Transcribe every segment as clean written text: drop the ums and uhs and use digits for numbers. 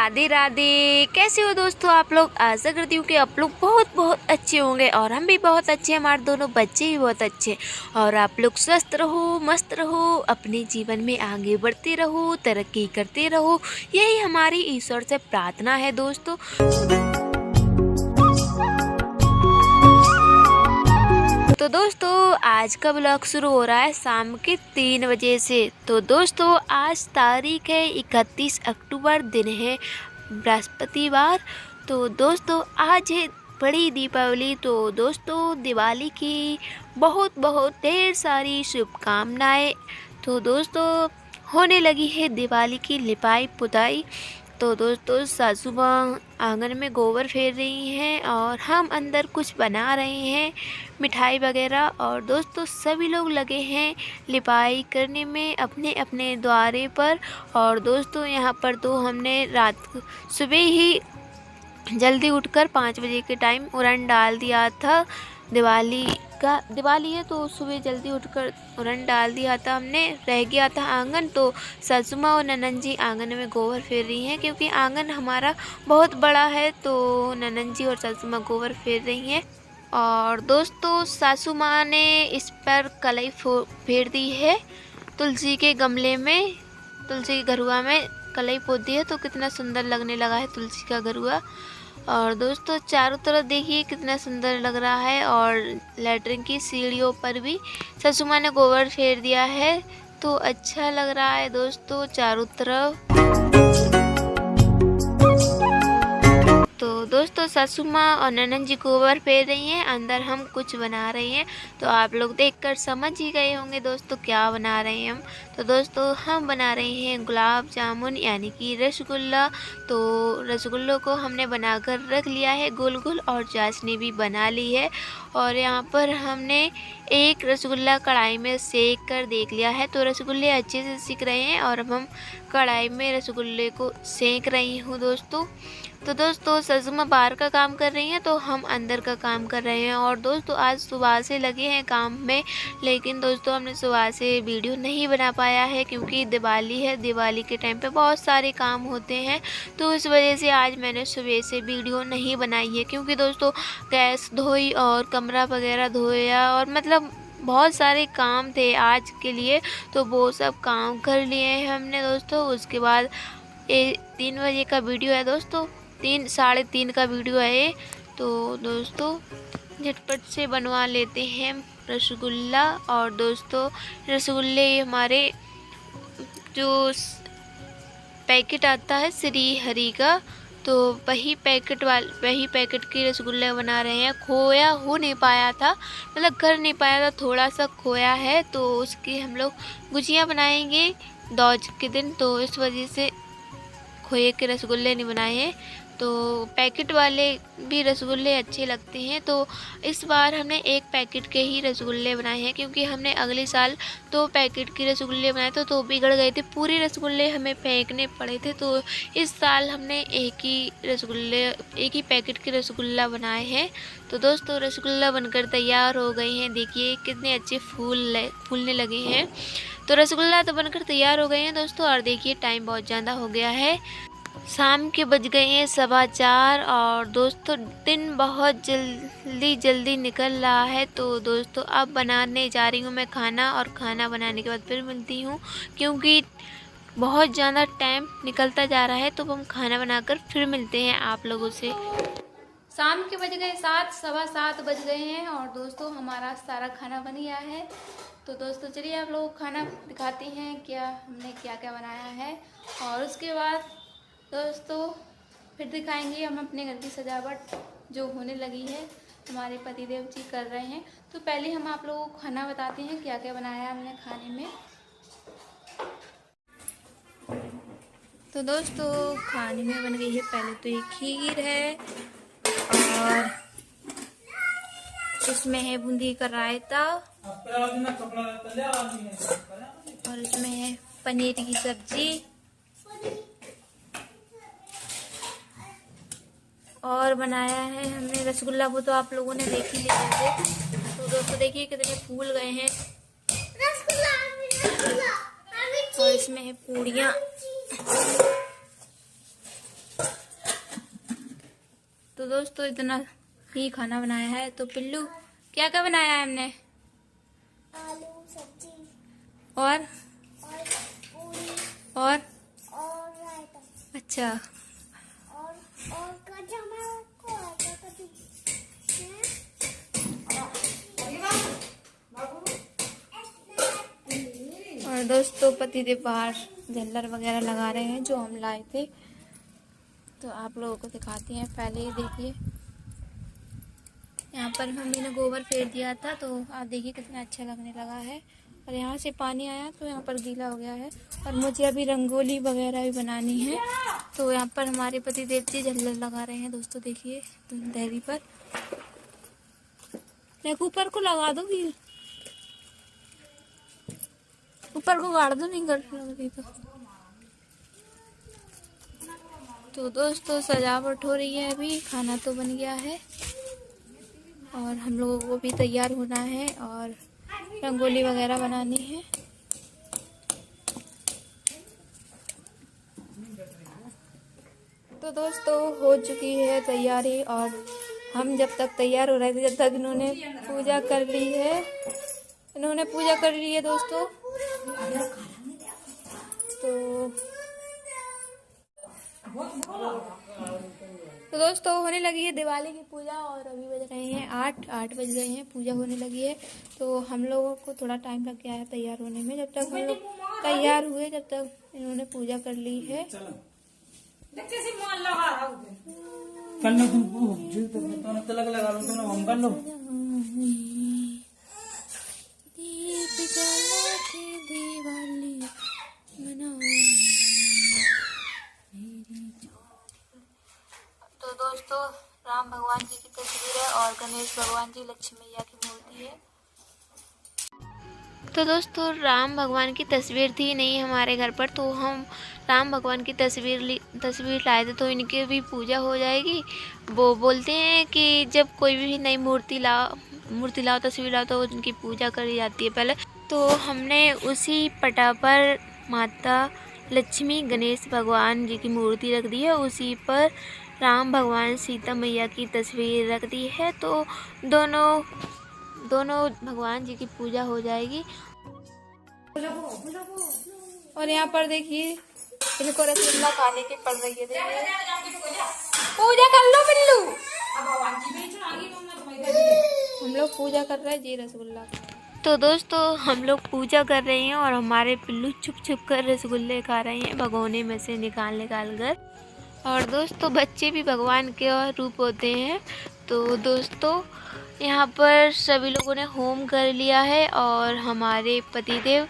राधे राधे। कैसे हो दोस्तों आप लोग। आशा करती हूँ कि आप लोग बहुत बहुत अच्छे होंगे और हम भी बहुत अच्छे हैं, हमारे दोनों बच्चे भी बहुत अच्छे हैं और आप लोग स्वस्थ रहो, मस्त रहो, अपने जीवन में आगे बढ़ते रहो, तरक्की करते रहो, यही हमारी ईश्वर से प्रार्थना है दोस्तों। तो दोस्तों आज का ब्लॉग शुरू हो रहा है शाम के 3 बजे से। तो दोस्तों आज तारीख है 31 अक्टूबर, दिन है बृहस्पतिवार। तो दोस्तों आज है बड़ी दीपावली। तो दोस्तों दिवाली की बहुत बहुत ढेर सारी शुभकामनाएं। तो दोस्तों होने लगी है दिवाली की लिपाई पुताई। तो दोस्तों सासू माँ आंगन में गोबर फेर रही हैं और हम अंदर कुछ बना रहे हैं मिठाई वगैरह। और दोस्तों सभी लोग लगे हैं लिपाई करने में अपने अपने द्वारे पर। और दोस्तों यहाँ पर तो हमने सुबह ही जल्दी उठकर 5 बजे के टाइम उड़न डाल दिया था। दिवाली है तो सुबह जल्दी उठकर उड़न डाल दिया था हमने। रह गया था आंगन, तो सासू माँ और ननंद जी आंगन में गोबर फेर रही हैं क्योंकि आंगन हमारा बहुत बड़ा है। तो ननंद जी और सासू माँ गोबर फेर रही हैं। और दोस्तों सासू माँ ने इस पर कलई फेर दी है तुलसी के गमले में, तुलसी के घरुआ में कलई पोत दी है। तो कितना सुंदर लगने लगा है तुलसी का घरुआ। और दोस्तों चारों तरफ देखिए कितना सुंदर लग रहा है। और लैट्रिन की सीढ़ियों पर भी सासू माँ ने गोबर फेर दिया है तो अच्छा लग रहा है दोस्तों चारों तरफ। तो दोस्तों सासू माँ और ननंद जी गोबर फेर रही हैं, अंदर हम कुछ बना रहे हैं। तो आप लोग देखकर समझ ही गए होंगे दोस्तों क्या बना रहे हैं हम। तो दोस्तों हम बना रहे हैं गुलाब जामुन यानी कि रसगुल्ला। तो रसगुल्लों को हमने बनाकर रख लिया है गोल गोल और चाशनी भी बना ली है। और यहाँ पर हमने एक रसगुल्ला कढ़ाई में सेक कर देख लिया है। तो रसगुल्ले अच्छे से सिक रहे हैं और अब हम कढ़ाई में रसगुल्ले को सेक रही हूँ दोस्तों। तो दोस्तों सासू माँ बाहर का काम कर रही हैं तो हम अंदर का काम कर रहे हैं। और दोस्तों आज सुबह से लगे हैं काम में, लेकिन दोस्तों हमने सुबह से वीडियो नहीं बना पाया है क्योंकि दिवाली है। दिवाली के टाइम पे बहुत सारे काम होते हैं, तो इस वजह से आज मैंने सुबह से वीडियो नहीं बनाई है। क्योंकि दोस्तों गैस धोई और कमरा वगैरह धोया और मतलब बहुत सारे काम थे आज के लिए, तो वो सब काम कर लिए हैं हमने दोस्तों। उसके बाद 3 बजे का वीडियो है दोस्तों, 3 साढ़े 3 का वीडियो है। तो दोस्तों झटपट से बनवा लेते हैं रसगुल्ला। और दोस्तों रसगुल्ले हमारे जो पैकेट आता है श्री हरि का, तो वही पैकेट के रसगुल्ले बना रहे हैं। खोया हो नहीं पाया था, मतलब कर नहीं पाया था, थोड़ा सा खोया है तो उसकी हम लोग गुजिया बनाएंगे दौज के दिन। तो इस वजह से खोए के रसगुल्ले नहीं बनाए हैं। तो पैकेट वाले भी रसगुल्ले अच्छे लगते हैं, तो इस बार हमने 1 पैकेट के ही रसगुल्ले बनाए हैं क्योंकि हमने अगले साल 2 पैकेट के रसगुल्ले बनाए थे तो बिगड़ गए थे, पूरे रसगुल्ले हमें फेंकने पड़े थे। तो इस साल हमने एक ही पैकेट के रसगुल्ला बनाए हैं। तो दोस्तों रसगुल्ला बनकर तैयार हो गए हैं, देखिए कितने अच्छे फूलने लगे हैं। तो रसगुल्ला तो बनकर तैयार हो गए हैं दोस्तों। और देखिए टाइम बहुत ज़्यादा हो गया है, शाम के बज गए हैं 4:15। और दोस्तों दिन बहुत जल्दी निकल रहा है। तो दोस्तों अब बनाने जा रही हूँ मैं खाना, और खाना बनाने के बाद फिर मिलती हूँ क्योंकि बहुत ज़्यादा टाइम निकलता जा रहा है। तो हम खाना बनाकर फिर मिलते हैं आप लोगों से। शाम के बज गए 7, 7:15 बज गए हैं और दोस्तों हमारा सारा खाना बन गया है। तो दोस्तों चलिए आप लोगों को खाना दिखाते हैं क्या हमने क्या क्या बनाया है। और उसके बाद दोस्तों फिर दिखाएंगे हम अपने घर की सजावट जो होने लगी है, हमारे पतिदेव जी कर रहे हैं। तो पहले हम आप लोगों को खाना बताते हैं क्या क्या बनाया हमने खाने में। तो दोस्तों खाने में बन गई है पहले तो ये खीर है, और इसमें है बूंदी का रायता, और इसमें है पनीर की सब्जी, और बनाया है हमने रसगुल्ला, वो तो आप लोगों ने देख ही लिया है। तो दोस्तों देखिए कितने फूल गए हैं। और इसमें है पूड़ियाँ, तो दोस्तों इतना ही खाना बनाया है। तो पिल्लू क्या क्या बनाया है हमने? आलू सब्जी और पूरी और रायता अच्छा और कच्चा मैं को आता कभी और दोस्तों पतिदेव बाहर झल्लर वगैरह लगा रहे हैं जो हम लाए थे। तो आप लोगों को दिखाते हैं। पहले ही देखिए यहाँ पर मम्मी ने गोबर फेर दिया था तो आप देखिए कितना अच्छा लगने लगा है। और यहाँ से पानी आया तो यहाँ पर गीला हो गया है। और मुझे अभी रंगोली वगैरह भी बनानी है। तो यहाँ पर हमारे पतिदेव जी झल्लर लगा रहे हैं। दोस्तों देखिए दहरी पर ऊपर को लगा दो, भी ऊपर को गाड़ दो, नहीं लग रही तो दोस्तों सजावट हो रही है। अभी खाना तो बन गया है और हम लोगों को भी तैयार होना है और रंगोली वगैरह बनानी है। तो दोस्तों हो चुकी है तैयारी और हम जब तक तैयार हो रहे थे जब तक इन्होंने पूजा कर ली है। दोस्तों तो दोस्तों होने लगी है दिवाली की पूजा और अभी बज रहे हैं 8 बज गए हैं। पूजा होने लगी है तो हम लोगों को थोड़ा टाइम लग गया है तैयार होने में। जब तक हम लोग तैयार हुए जब तक इन्होंने पूजा कर ली है। कर लो तुम तलक लगा लो, तुम हम कर लो। दीप जला के दिवाली मनाओ। तो दोस्तों राम भगवान जी की तस्वीर है और गणेश भगवान जी लक्ष्मी मैया की मूर्ति है। तो दोस्तों राम भगवान की तस्वीर थी नहीं हमारे घर पर तो हम राम भगवान की तस्वीर लाए थे तो इनकी भी पूजा हो जाएगी। वो बोलते हैं कि जब कोई भी नई मूर्ति लाओ तस्वीर लाओ तो उनकी पूजा करी जाती है पहले। तो हमने उसी पटा पर माता लक्ष्मी गणेश भगवान जी की मूर्ति रख दी है, उसी पर राम भगवान सीता मैया की तस्वीर रख दी है। तो दोनों भगवान जी की पूजा हो जाएगी। और यहाँ पर देखिए इनको रसगुल्ला खाने की पड़ रही है। पूजा कर लो बिल्लू, हम लोग पूजा कर रहे हैं जी रसगुल्ला। तो दोस्तों हम लोग पूजा कर रहे हैं और हमारे पिल्लू छुप छुप कर रसगुल्ले खा रहे हैं भगोने में से निकाल कर। और दोस्तों बच्चे भी भगवान के रूप होते हैं। तो दोस्तों यहाँ पर सभी लोगों ने होम कर लिया है और हमारे पतिदेव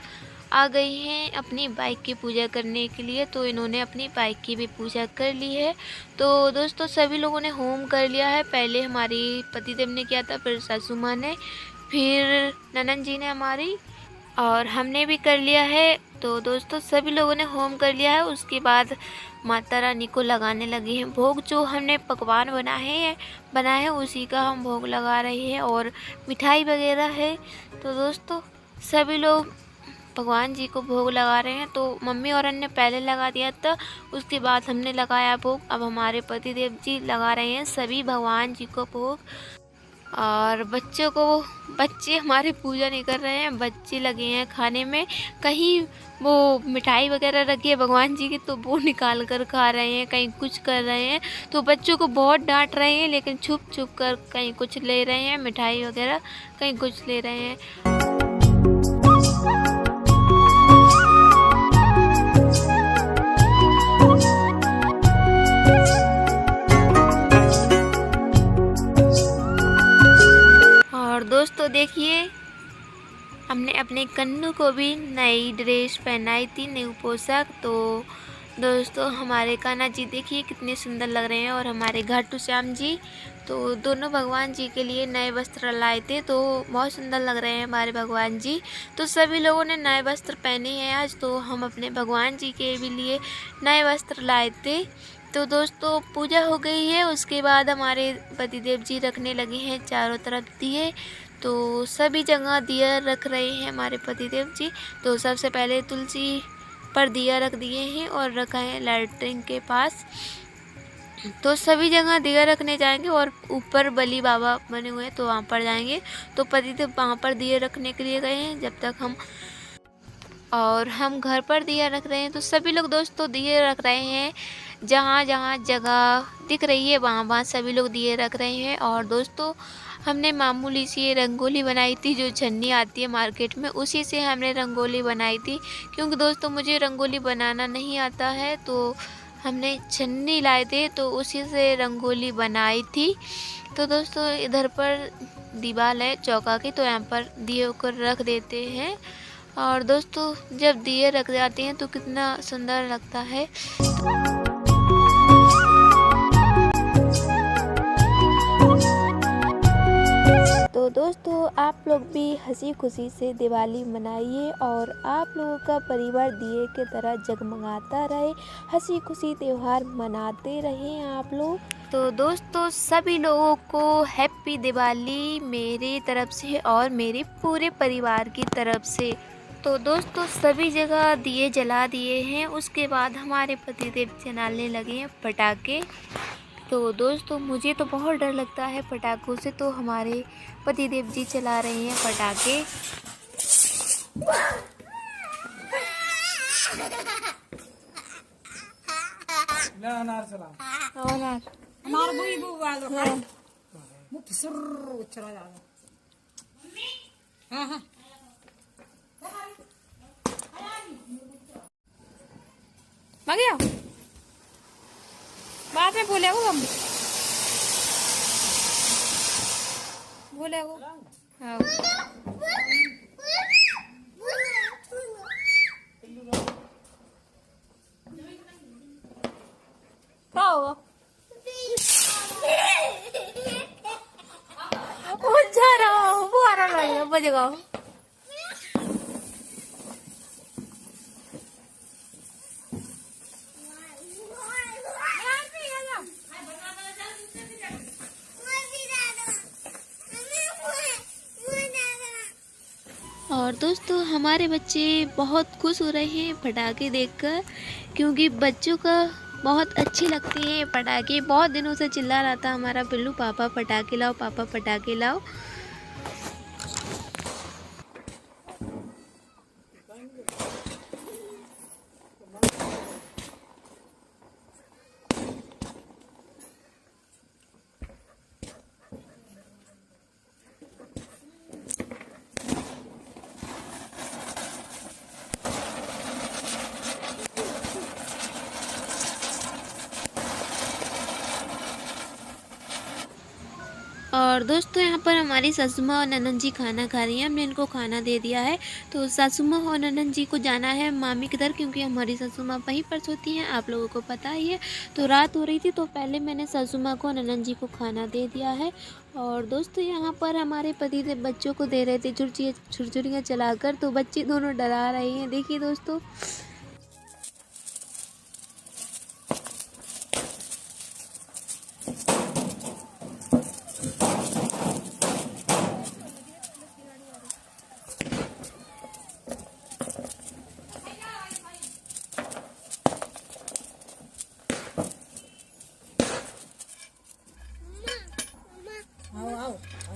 आ गई हैं अपनी बाइक की पूजा करने के लिए। तो इन्होंने अपनी बाइक की भी पूजा कर ली है। तो दोस्तों सभी लोगों ने होम कर लिया है। पहले हमारी पतिदेव ने किया था, फिर सासू माँ ने, फिर ननद जी ने हमारी, और हमने भी कर लिया है। तो दोस्तों सभी लोगों ने होम कर लिया है। उसके बाद माता रानी को लगाने लगे हैं भोग। जो हमने पकवान बनाए हैं उसी का हम भोग लगा रहे हैं और मिठाई वगैरह है। तो दोस्तों सभी लोग भगवान जी को भोग लगा रहे हैं। तो मम्मी और अन्य पहले लगा दिया था, उसके बाद हमने लगाया भोग। अब हमारे पतिदेव जी लगा रहे हैं सभी भगवान जी को भोग। और बच्चे हमारे पूजा नहीं कर रहे हैं, बच्चे लगे हैं खाने में। कहीं वो मिठाई वगैरह रखी है भगवान जी की तो वो निकाल कर खा रहे हैं, कहीं कुछ कर रहे हैं। तो बच्चों को बहुत डांट रहे हैं लेकिन छुप छुप कर कहीं कुछ ले रहे हैं मिठाई वगैरह, कहीं कुछ ले रहे हैं। और दोस्तों देखिए हमने अपने कन्नू को भी नई ड्रेस पहनाई थी, नई पोशाक। तो दोस्तों हमारे कान्हा जी देखिए कितने सुंदर लग रहे हैं और हमारे घाटू श्याम जी तो दोनों भगवान जी के लिए नए वस्त्र लाए थे। तो बहुत सुंदर लग रहे हैं हमारे भगवान जी। तो सभी लोगों ने नए वस्त्र पहने हैं आज। तो हम अपने भगवान जी के भी लिए नए वस्त्र लाए थे। तो दोस्तों पूजा हो गई है, उसके बाद हमारे पतिदेव जी रखने लगे हैं चारों तरफ दिए। तो सभी जगह दिया रख रहे हैं हमारे पतिदेव जी। तो सबसे पहले तुलसी पर दिया रख दिए हैं और रखा है लैट्रिन के पास। तो सभी जगह दिया रखने जाएंगे और ऊपर बली बाबा बने हुए हैं तो वहाँ पर जाएंगे। तो पतिदेव वहाँ पर दिए रखने के लिए गए हैं जब तक हम घर पर दिया रख रहे हैं। तो सभी लोग दोस्तों दिए रख रहे हैं, जहाँ जहाँ जगह दिख रही है वहाँ वहाँ सभी लोग दिए रख रहे हैं। और दोस्तों हमने मामूली सी ये रंगोली बनाई थी, जो छन्नी आती है मार्केट में, उसी से हमने रंगोली बनाई थी। क्योंकि दोस्तों मुझे रंगोली बनाना नहीं आता है, तो हमने छन्नी लाए थे तो उसी से रंगोली बनाई थी। तो दोस्तों इधर पर दीवार है चौका की, तो यहाँ पर दिए को रख देते हैं। और दोस्तों जब दिए रख जाते हैं तो कितना सुंदर लगता है। तो दोस्तों आप लोग भी हंसी खुशी से दिवाली मनाइए और आप लोगों का परिवार दिए की तरह जगमगाता रहे, हंसी खुशी त्यौहार मनाते रहें आप लोग। तो दोस्तों सभी लोगों को हैप्पी दिवाली मेरी तरफ से और मेरे पूरे परिवार की तरफ से। तो दोस्तों सभी जगह दिए जला दिए हैं, उसके बाद हमारे पतिदेव जलाने लगे हैं पटाखे। तो दोस्तों मुझे तो बहुत डर लगता है पटाखों से, तो हमारे पतिदेव जी चला रहे हैं पटाखे। अनार चला अनार बुई बु वालो मु फिसर चला जा। हां हां मगे आओ बाद में बोले वो हम बोले वो हां आओ वो जा रहा हूँ वो आ रहा है बजेगा। और दोस्तों हमारे बच्चे बहुत खुश हो रहे हैं पटाखे देखकर, क्योंकि बच्चों का बहुत अच्छी लगती है पटाखे। बहुत दिनों से चिल्ला रहा था हमारा बिल्लू पापा पटाखे लाओ, पापा पटाखे लाओ। और दोस्तों यहाँ पर हमारी सासू माँ और ननद जी खाना खा रही हैं, हमने इनको खाना दे दिया है। तो सासू माँ और ननद जी को जाना है मामी के घर, क्योंकि हमारी सासू माँ वहीं पर सोती हैं, आप लोगों को पता ही है। तो रात हो रही थी तो पहले मैंने सासू माँ को ननद जी को खाना दे दिया है। और दोस्तों यहाँ पर हमारे पति देव बच्चों को दे रहे थे छुरछुरियाँ चलाकर, तो बच्चे दोनों डरा रहे हैं। देखिए दोस्तों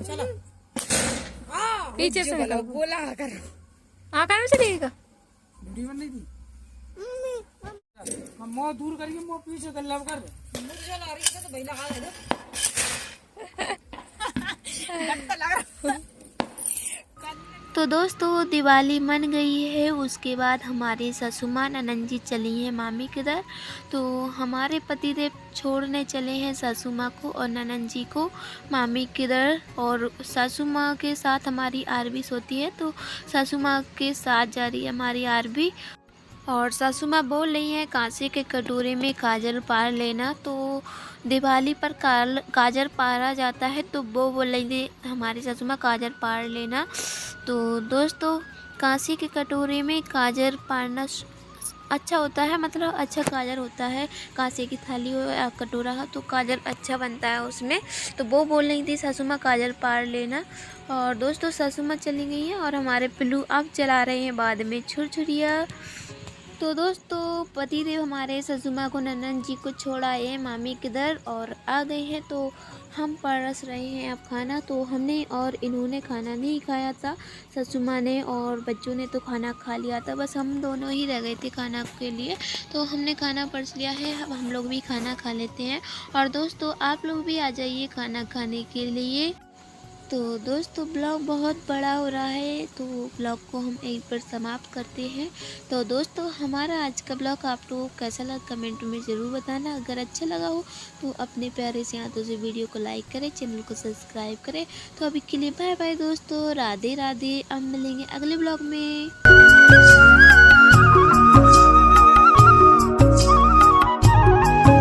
चलो पीछे से बोला कर आकार में चलेगा वीडियो बन रही थी। हम मुंह दूर करिए, मुंह पीछे कर लब कर मुझे लग रही है तो भाई लगा दे तो दोस्तों दिवाली मन गई है, उसके बाद हमारी सासू माँ ननद जी चली हैं मामी के घर। तो हमारे पतिदेव छोड़ने चले हैं सासू माँ को और ननद जी को मामी के घर। और सासू माँ के साथ हमारी आरबी सोती है, तो सासू माँ के साथ जा रही है हमारी आरबी। और सासू माँ बोल रही हैं कांसे के कटोरे में काजल पार लेना। तो दिवाली पर काजल पारा जाता है, तो वो बोल रही थी हमारी सासू माँ काजल पार लेना। तो दोस्तों कांसे के कटोरे में काजल पारना अच्छा होता है, मतलब अच्छा काजल होता है। कांसे की थाली हो या कटोरा हो तो काजल अच्छा बनता है उसमें। तो वो बोल रही थी सासू माँ काजल पार लेना। और दोस्तों सासू माँ चली गई हैं और हमारे पिल्लू अब चला रहे हैं बाद में छुरछुरिया। तो दोस्तों पतिदेव हमारे ससुर माँ को ननद जी को छोड़ आए हैं मामी के घर और आ गए हैं। तो हम परस रहे हैं अब खाना। तो हमने और इन्होंने खाना नहीं खाया था, ससुर माँ ने और बच्चों ने तो खाना खा लिया था, बस हम दोनों ही रह गए थे खाना के लिए। तो हमने खाना परस लिया है, अब हम लोग भी खाना खा लेते हैं। और दोस्तों आप लोग भी आ जाइए खाना खाने के लिए। तो दोस्तों ब्लॉग बहुत बड़ा हो रहा है, तो ब्लॉग को हम यहीं पर समाप्त करते हैं। तो दोस्तों हमारा आज का ब्लॉग आप लोगों को कैसा लगा कमेंट में ज़रूर बताना। अगर अच्छा लगा हो तो अपने प्यारे से हाथों से वीडियो को लाइक करें, चैनल को सब्सक्राइब करें। तो अभी के लिए बाय बाय दोस्तों, राधे राधे। अब मिलेंगे अगले ब्लॉग में।